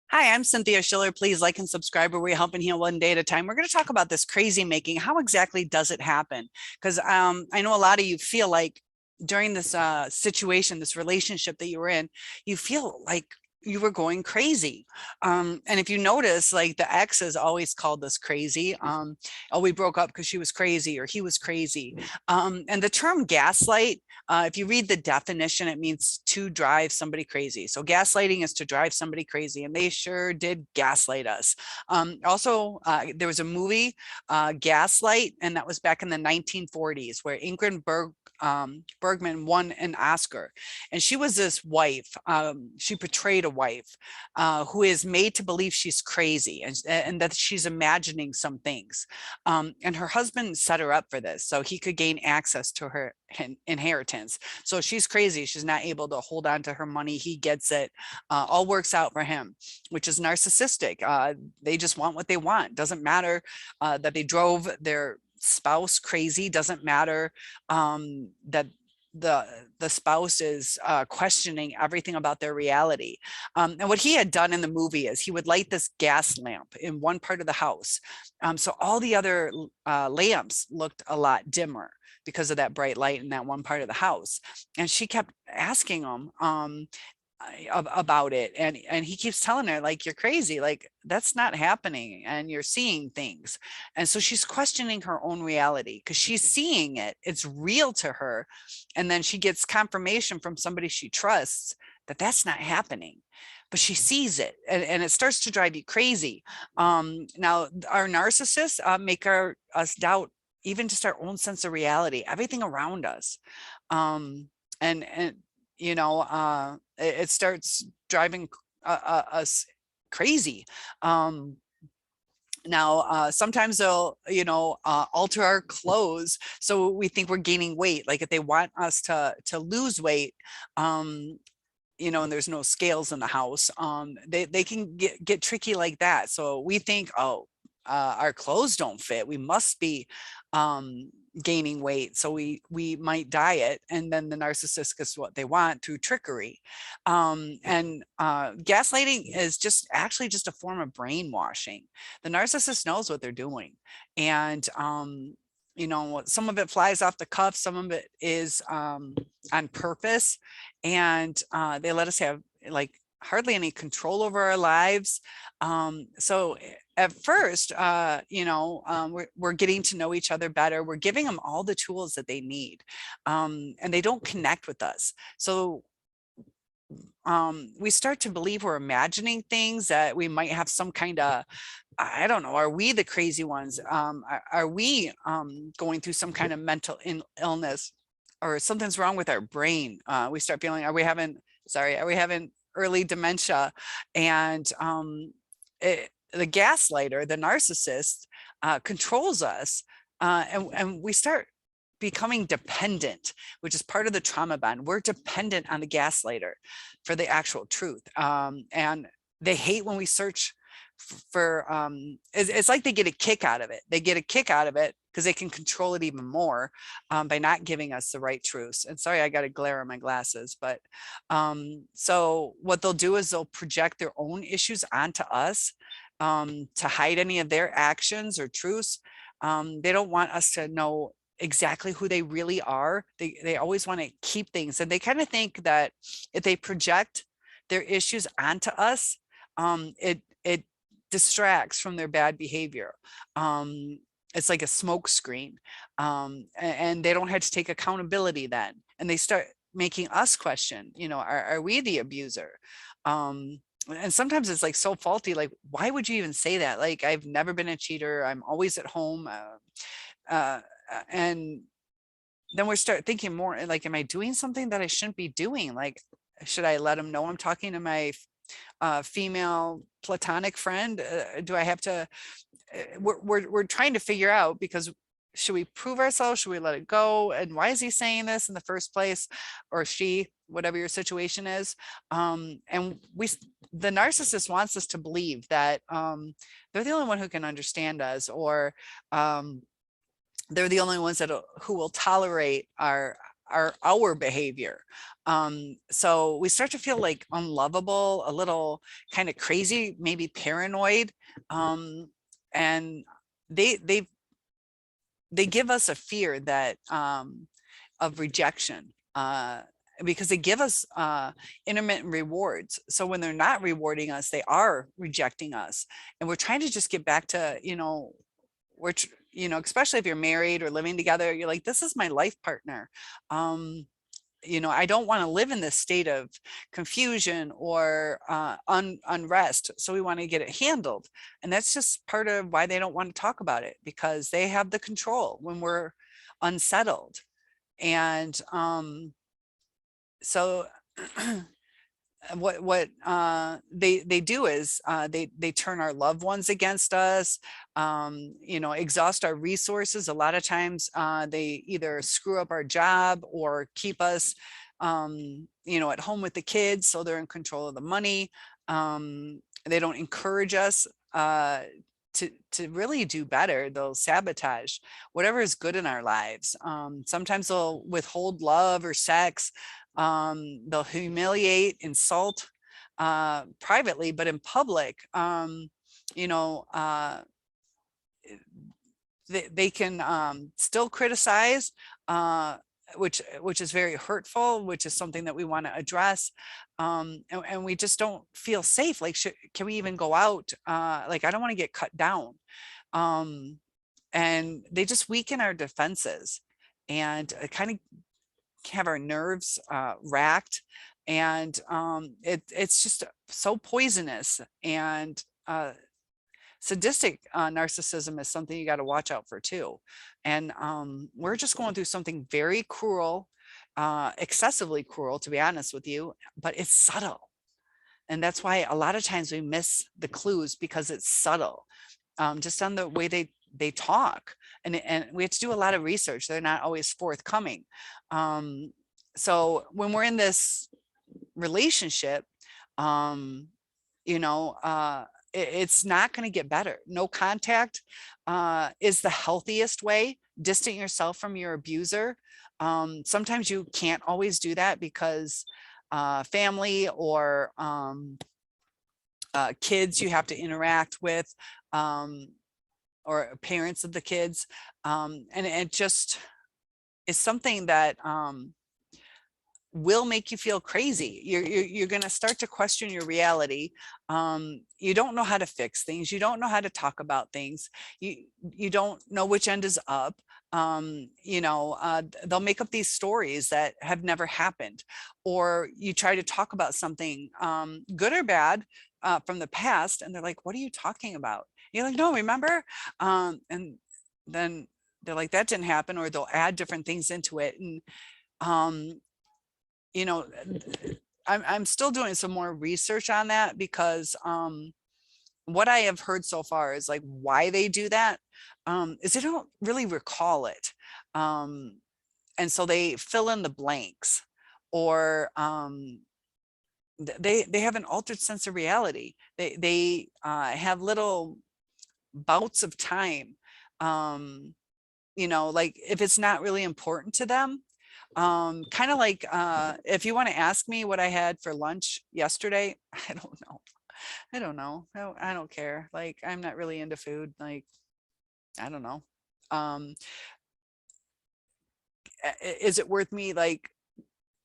Hi, I'm Cynthia Schiller. Please like and subscribe where we help and heal one day at a time. We're going to talk about this crazy making. How exactly does it happen? Because I know a lot of you feel like during this situation, this relationship that you were in, you feel like you were going crazy. And if you notice, like the ex is always called us crazy. Oh, we broke up because she was crazy or he was crazy. And the term gaslight, if you read the definition, it means to drive somebody crazy. So gaslighting is to drive somebody crazy, and they sure did gaslight us. There was a movie, Gaslight, and that was back in the 1940s, where Bergman won an Oscar, and she was this wife. She portrayed a wife who is made to believe she's crazy and that she's imagining some things. And her husband set her up for this so he could gain access to her inheritance. So she's crazy. She's not able to hold on to her money. He gets it. All works out for him, which is narcissistic. They just want what they want. Doesn't matter that they drove their spouse crazy. Doesn't matter that the spouse is questioning everything about their reality. And what he had done in the movie is he would light this gas lamp in one part of the house. So all the other lamps looked a lot dimmer because of that bright light in that one part of the house. And she kept asking him about it, and he keeps telling her, like, you're crazy, like that's not happening, and you're seeing things. And so she's questioning her own reality because she's seeing it, it's real to her, and then she gets confirmation from somebody she trusts that that's not happening, but she sees it, and it starts to drive you crazy. Now our narcissists make us doubt even just our own sense of reality, everything around us. And it starts driving us crazy. um Now, sometimes they'll, alter our clothes so we think we're gaining weight. Like if they want us to lose weight, and there's no scales in the house, they can get tricky like that. So we think, oh, our clothes don't fit, we must be gaining weight, so we might diet, and then the narcissist gets what they want through trickery. And gaslighting is just a form of brainwashing. The narcissist knows what they're doing, and some of it flies off the cuff, some of it is on purpose, and they let us have like hardly any control over our lives. So at first, we're getting to know each other better. We're giving them all the tools that they need, and they don't connect with us. So we start to believe we're imagining things, that we might have some kind of, I don't know, are we the crazy ones? Are we going through some kind of mental illness, or something's wrong with our brain? We start feeling, are we having early dementia? And the gaslighter, the narcissist, controls us, and we start becoming dependent, which is part of the trauma bond. We're dependent on the gaslighter for the actual truth. And they hate when we search for, it's like they get a kick out of it. They get a kick out of it because they can control it even more by not giving us the right truths. And sorry, I got a glare on my glasses, but so what they'll do is they'll project their own issues onto us, to hide any of their actions or truths. They don't want us to know exactly who they really are. They always want to keep things, and they kind of think that if they project their issues onto us, it distracts from their bad behavior. It's like a smoke screen, and they don't have to take accountability then, and they start making us question, are we the abuser? And sometimes it's like so faulty, like, why would you even say that? Like, I've never been a cheater, I'm always at home. And then we start thinking more like, am I doing something that I shouldn't be doing? Like, should I let him know I'm talking to my female platonic friend? Do I have to? We're trying to figure out, because should we prove ourselves? Should we let it go? And why is he saying this in the first place? Or she, whatever your situation is. And the narcissist wants us to believe that they're the only one who can understand us, or they're the only ones who will tolerate our behavior. So we start to feel like unlovable, a little kind of crazy, maybe paranoid. And they they they give us a fear that of rejection, because they give us intermittent rewards. So when they're not rewarding us, they are rejecting us. And we're trying to just get back to, especially if you're married or living together, you're like, this is my life partner. I don't want to live in this state of confusion or unrest. So we want to get it handled. And that's just part of why they don't want to talk about it, because they have the control when we're unsettled. And so what they do is they turn our loved ones against us, exhaust our resources. A lot of times they either screw up our job or keep us at home with the kids, so they're in control of the money. They don't encourage us to really do better. They'll sabotage whatever is good in our lives. Sometimes they'll withhold love or sex. They'll humiliate, insult privately, but in public, they can still criticize, which is very hurtful, which is something that we want to address. And we just don't feel safe. Like, can we even go out? Like, I don't want to get cut down. And they just weaken our defenses and kind of have our nerves racked. And it's just so poisonous. And sadistic narcissism is something you got to watch out for too. And we're just going through something very cruel, excessively cruel, to be honest with you, but it's subtle. And that's why a lot of times we miss the clues, because it's subtle, just on the way they talk. And we have to do a lot of research. They're not always forthcoming. So when we're in this relationship, it's not going to get better. No contact is the healthiest way. Distant yourself from your abuser. Sometimes you can't always do that because family or kids you have to interact with, or parents of the kids. And it just is something that will make you feel crazy. You're going to start to question your reality. You don't know how to fix things. You don't know how to talk about things. You don't know which end is up. They'll make up these stories that have never happened, or you try to talk about something good or bad from the past, and they're like, what are you talking about? You're like, no, remember? And then they're like, that didn't happen, or they'll add different things into it. And I'm still doing some more research on that, because what I have heard so far is like why they do that is they don't really recall it. And so they fill in the blanks, or they have an altered sense of reality. They have little bouts of time. Like if it's not really important to them, kind of like if you want to ask me what I had for lunch yesterday, I don't know. I don't care. Like, I'm not really into food. Like, I don't know. Is it worth me like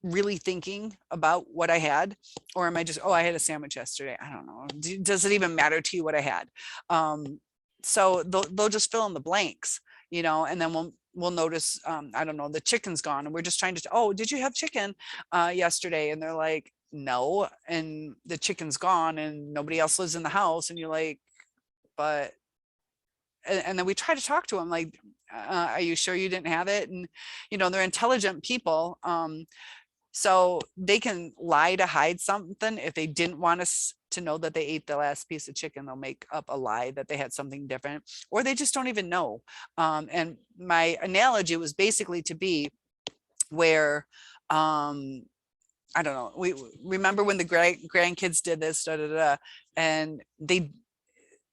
really thinking about what I had? Or am I just, oh, I had a sandwich yesterday. I don't know. Does it even matter to you what I had? So they'll just fill in the blanks, and then we'll notice, I don't know, the chicken's gone, and we're just trying to, oh, did you have chicken yesterday? And they're like, no. And the chicken's gone and nobody else lives in the house. And you're like, but, and then we try to talk to them like, are you sure you didn't have it? And, they're intelligent people. So they can lie to hide something. If they didn't want us to know that they ate the last piece of chicken, they'll make up a lie that they had something different, or they just don't even know. And my analogy was basically to be where, I don't know, we remember when the grandkids did this, and they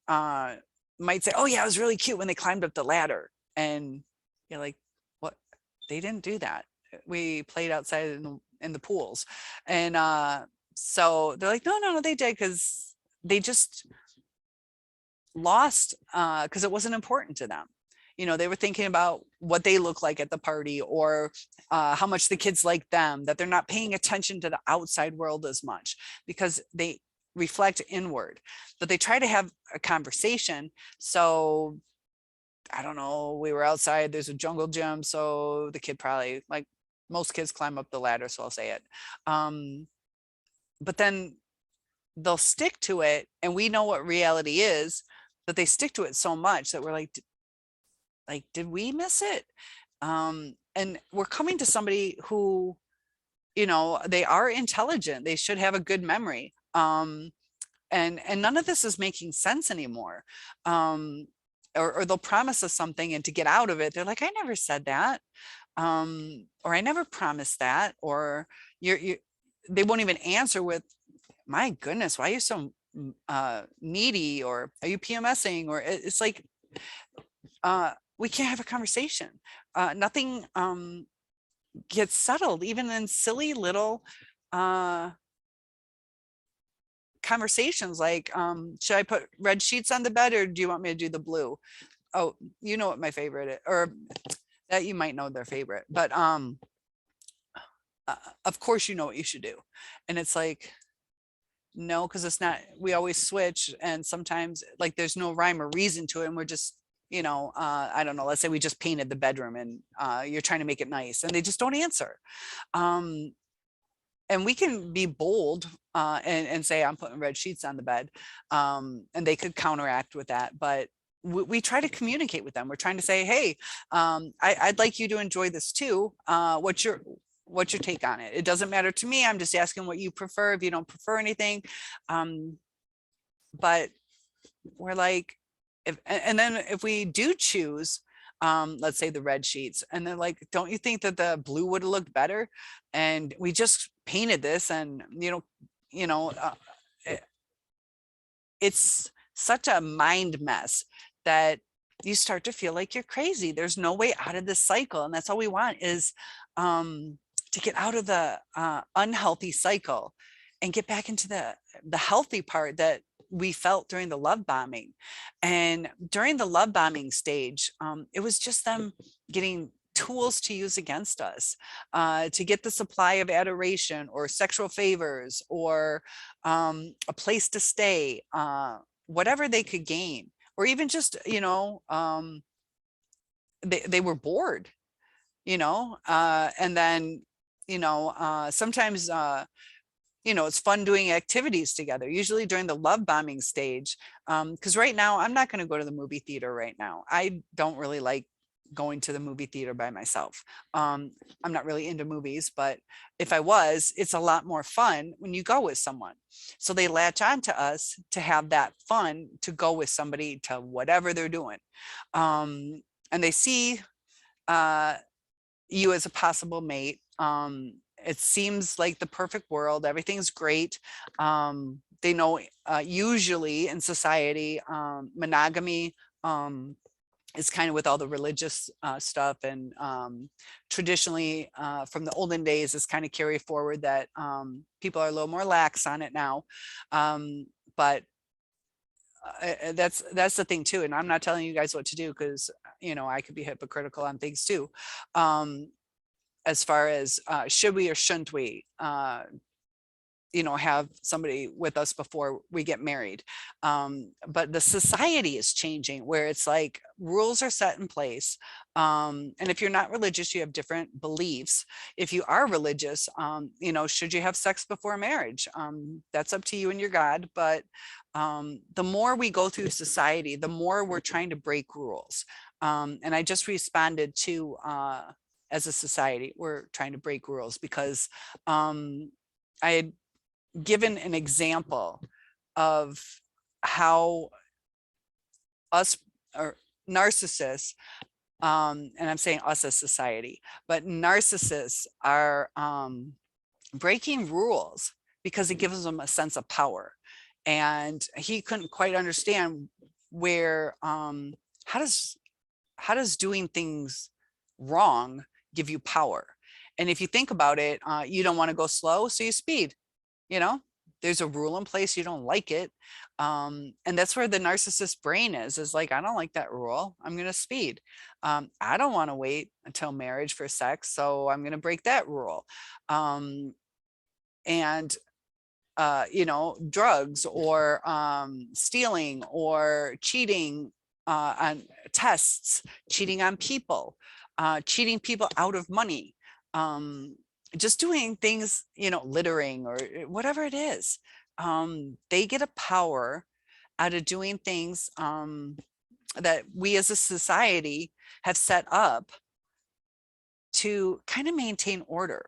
might say, oh yeah, it was really cute when they climbed up the ladder. And you're like, what? They didn't do that. we played outside in the pools. And so they're like, no, no, no, they did, because they just lost, because it wasn't important to them. You know, they were thinking about what they look like at the party, or how much the kids like them, that they're not paying attention to the outside world as much, because they reflect inward. But they try to have a conversation. So I don't know, we were outside, there's a jungle gym, so the kid probably, like most kids, climb up the ladder, so I'll say it. But then they'll stick to it, and we know what reality is, but they stick to it so much that we're like, did we miss it? And we're coming to somebody who, you know, they are intelligent, they should have a good memory. And none of this is making sense anymore. Or they'll promise us something, and to get out of it, they're like, I never said that. Or I never promised that. Or they won't even answer with, my goodness, why are you so needy? Or are you PMSing? Or it's like, we can't have a conversation. Nothing gets settled, even in silly little conversations like, should I put red sheets on the bed, or do you want me to do the blue? Oh, you know what my favorite is, or that you might know their favorite, but of course you know what you should do. And it's like, no, because it's not, we always switch, and sometimes like there's no rhyme or reason to it, and we're just, you know, I don't know, let's say we just painted the bedroom, and you're trying to make it nice, and they just don't answer. And we can be bold and say, I'm putting red sheets on the bed, and they could counteract with that. But we try to communicate with them. We're trying to say, hey, I'd like you to enjoy this too. What's your take on it? It doesn't matter to me. I'm just asking what you prefer. If you don't prefer anything, but we're like, and then if we do choose, let's say the red sheets, and they're like, don't you think that the blue would have looked better? And we just painted this, and it's such a mind mess that you start to feel like you're crazy. There's no way out of this cycle. And that's all we want is to get out of the unhealthy cycle and get back into the healthy part that we felt during the love bombing. And during the love bombing stage, it was just them getting tools to use against us, to get the supply of adoration or sexual favors, or a place to stay, whatever they could gain, or even just, they were bored, and then, sometimes, it's fun doing activities together, usually during the love bombing stage. Because right now, I'm not going to go to the movie theater right now. I don't really like going to the movie theater by myself. I'm not really into movies, but if I was, it's a lot more fun when you go with someone. So they latch on to us to have that fun, to go with somebody to whatever they're doing. And they see you as a possible mate. It seems like the perfect world. Everything's great. They know usually in society, monogamy is kind of with all the religious stuff, and traditionally from the olden days is kind of carry forward that people are a little more lax on it now. But that's the thing too. And I'm not telling you guys what to do, because I could be hypocritical on things too. As far as should we or shouldn't we have somebody with us before we get married. But the society is changing, where it's like rules are set in place. And if you're not religious, you have different beliefs. If you are religious, should you have sex before marriage? That's up to you and your God. But the more we go through society, the more we're trying to break rules. And I just responded to, as a society, we're trying to break rules, because I had given an example of how us, or narcissists, and I'm saying us as society, but narcissists are breaking rules because it gives them a sense of power. And he couldn't quite understand where, how does doing things wrong give you power? And if you think about it, you don't want to go slow, so you speed. You know, there's a rule in place, you don't like it. And that's where the narcissist brain is like, I don't like that rule, I'm going to speed. I don't want to wait until marriage for sex, so I'm going to break that rule. And you know, drugs or stealing or cheating on tests, cheating on people, cheating people out of money, just doing things, you know, littering or whatever it is. They get a power out of doing things that we as a society have set up to kind of maintain order.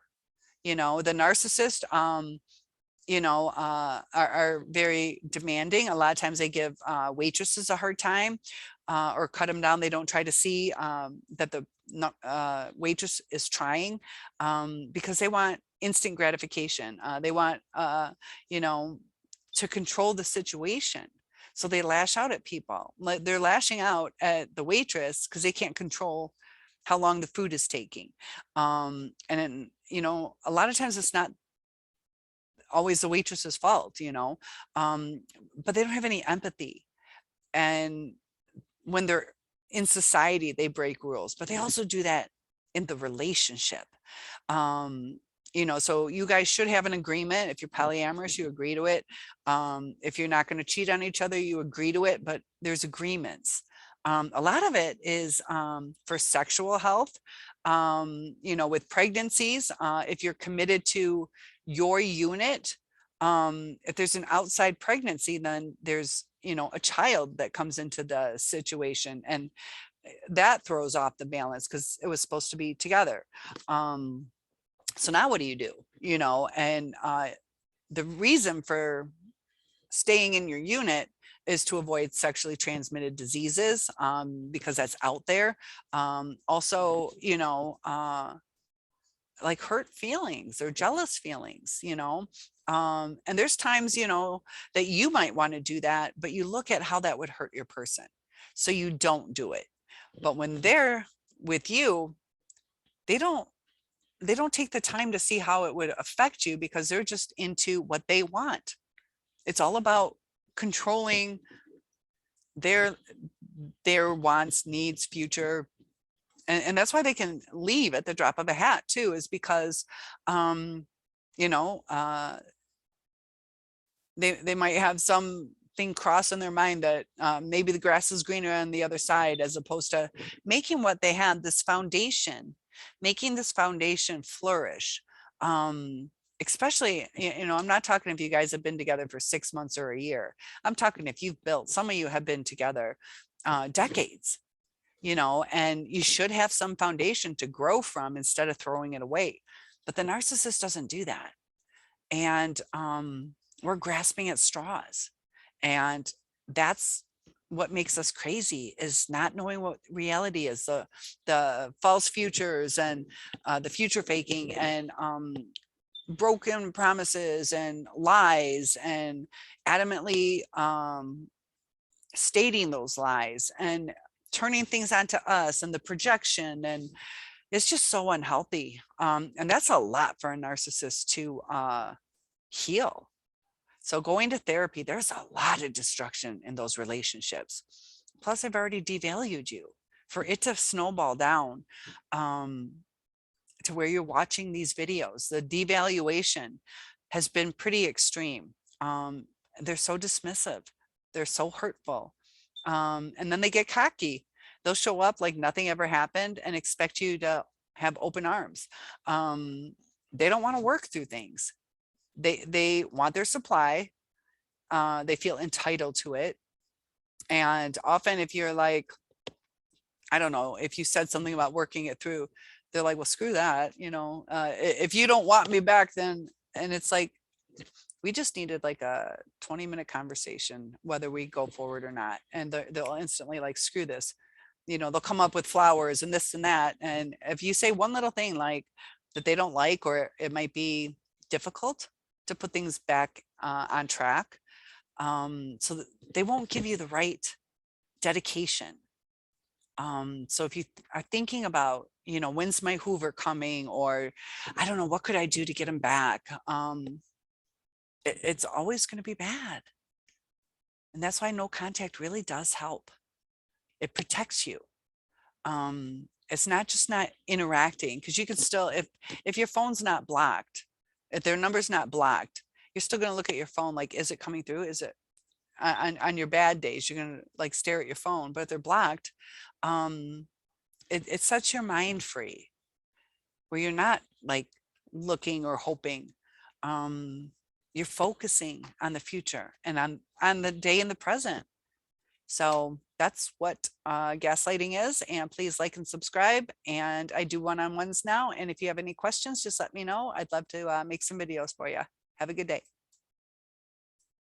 You know, the narcissist, you know, are very demanding. A lot of times they give waitresses a hard time or cut them down. They don't try to see that the waitress is trying because they want instant gratification. They want, you know, to control the situation. So they lash out at people. Like they're lashing out at the waitress because they can't control how long the food is taking. And then, you know, a lot of times it's not always the waitress's fault, you know, but they don't have any empathy. And when they're in society, they break rules, but they also do that in the relationship. You know, so you guys should have an agreement. If you're polyamorous, you agree to it. If you're not going to cheat on each other, you agree to it, but there's agreements. A lot of it is for sexual health, you know, with pregnancies, if you're committed to your unit, if there's an outside pregnancy, then there's, you know, a child that comes into the situation, and that throws off the balance because it was supposed to be together. So now what do? You know, and the reason for staying in your unit is to avoid sexually transmitted diseases, because that's out there. Also, you know, like hurt feelings or jealous feelings, you know. And there's times, you know, that you might want to do that, but you look at how that would hurt your person, so you don't do it. But when they're with you, they don't take the time to see how it would affect you, because they're just into what they want. It's all about controlling their wants, needs, future. And that's why they can leave at the drop of a hat too, is because, you know, they might have something cross in their mind that maybe the grass is greener on the other side, as opposed to making what they had, this foundation, making this foundation flourish. Especially, you know, I'm not talking if you guys have been together for 6 months or a year. I'm talking if you've built, some of you have been together decades, you know, and you should have some foundation to grow from instead of throwing it away. But the narcissist doesn't do that. And we're grasping at straws. And that's what makes us crazy, is not knowing what reality is, the false futures and the future faking, and broken promises and lies, and adamantly stating those lies and turning things onto us, and the projection. And it's just so unhealthy. And that's a lot for a narcissist to heal. So going to therapy, there's a lot of destruction in those relationships. Plus, I've already devalued you. For it to snowball down to where you're watching these videos, the devaluation has been pretty extreme. They're so dismissive. They're so hurtful. And then they get cocky. They'll show up like nothing ever happened and expect you to have open arms. They don't want to work through things. They want their supply. They feel entitled to it. And often if you're like, I don't know, if you said something about working it through, they're like, well, screw that. You know, if you don't want me back, then, and it's like, we just needed like a 20-minute conversation, whether we go forward or not. And they'll instantly like, screw this. You know, they'll come up with flowers and this and that. And if you say one little thing like that they don't like, or it might be difficult to put things back on track, so that they won't give you the right dedication. So if you are thinking about, when's my Hoover coming, or I don't know, what could I do to get him back? It's always going to be bad. And that's why no contact really does help. It protects you. It's not just not interacting, because you can still, if your phone's not blocked, if their number's not blocked, you're still going to look at your phone like, is it coming through? Is it on your bad days, you're going to like stare at your phone, but if they're blocked, it sets your mind free, where you're not like looking or hoping. You're focusing on the future and on the day in the present. So that's what gaslighting is. And please like and subscribe. And I do one-on-ones now. And if you have any questions, just let me know. I'd love to make some videos for you. Have a good day.